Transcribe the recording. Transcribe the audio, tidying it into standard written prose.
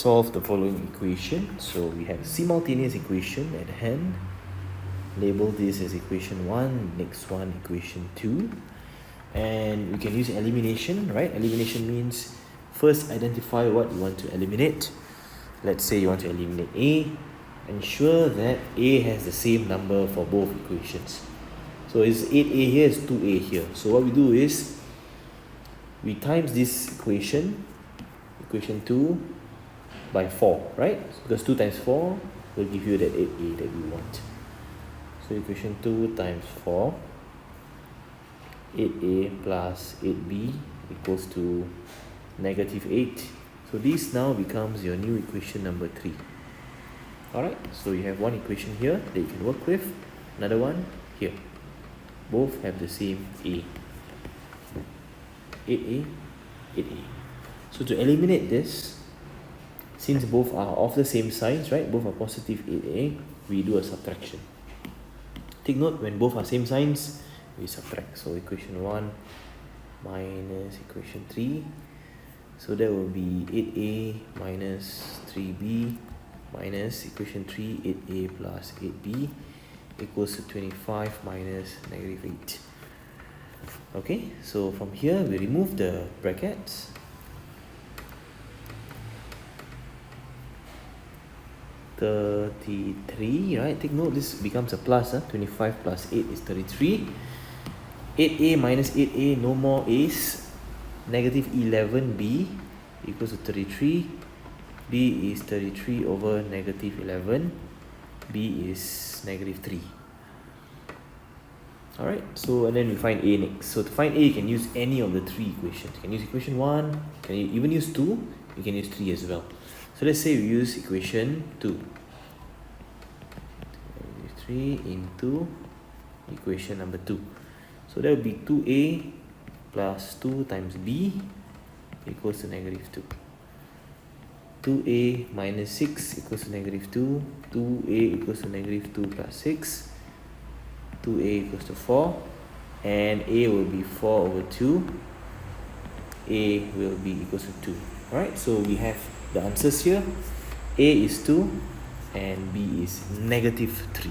solve the following equation. So we have simultaneous equation at hand. Label this as equation 1, next one equation 2. And we can use elimination, right? Elimination means first identify what you want to eliminate. Let's say you want to eliminate A. Ensure that A has the same number for both equations. So it's 8A here, is 2A here. So what we do is we times this equation 2 by 4, right? Because 2 times 4 will give you that 8A that we want. So equation 2 times 4, 8A plus 8B equals to negative 8. So this now becomes your new equation number 3. Alright, so you have one equation here that you can work with, another one here. Both have the same A. 8A, 8A. So to eliminate this, since both are of the same signs, right, both are positive 8A, we do a subtraction. Take note, when both are same signs, we subtract. So equation 1 minus equation 3. So that will be 8A minus 3B minus equation 3, 8A plus 8B equals to 25 minus negative 8. Okay, so from here we remove the brackets. 33, right? Take note, this becomes a plus. 25 plus 8 is 33. 8A minus 8A, no more A's. Negative 11B equals to 33. B is 33 over negative 11. B is negative 3. Alright, so and then we find A next. So to find A, you can use any of the 3 equations. You can use equation 1, you can even use 2, you can use 3 as well. So let's say we use equation 2. 3 into equation number 2. So that will be 2A plus 2 times B equals to negative 2. 2A minus 6 equals to negative 2. 2A equals to negative 2 plus 6. 2A equals to 4. And A will be 4 over 2. A will be equals to 2. Alright, so we have the answers here. A is 2 and B is negative 3.